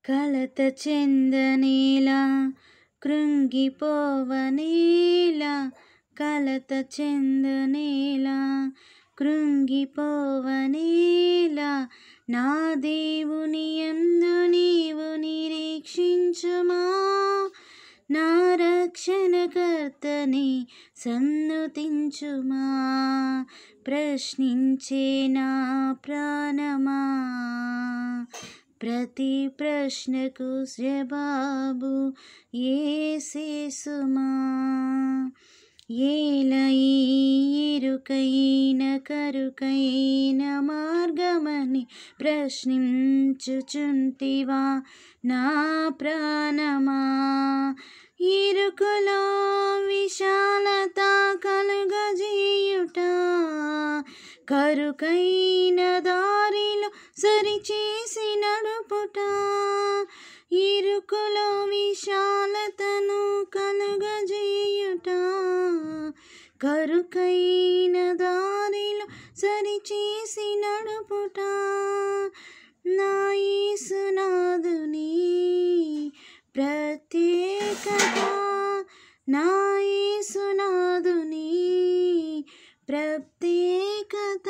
కలత చెందనేలా కృంగిపోవనేలా కలత చెందనేలా కృంగిపోవనేలా నా దేవుని యందు నీవు నిరీక్షించుమా నా రక్షణకర్తని సన్నుతించుమా ప్రశ్నించే నా ప్రాణమా ప్రతి ప్రశ్నకు జవాబు యేసేసుమా ఏల ఈ ఇరుకైన కరుకైన మార్గమని ప్రశ్నించుచుంటివా నా ప్రాణమా ఇరుకులో విశాలత కలుగజేయుట కరుకైన దారిలో సరిచేసి నడుపుట ఇరుకులో విశాలతను కలుగజేయుట కరుకైన దారిలో సరిచేసి నడుపుట నా యేసునాథుని ప్రత్యేకత నా యేసునాథుని ప్రత్యేకత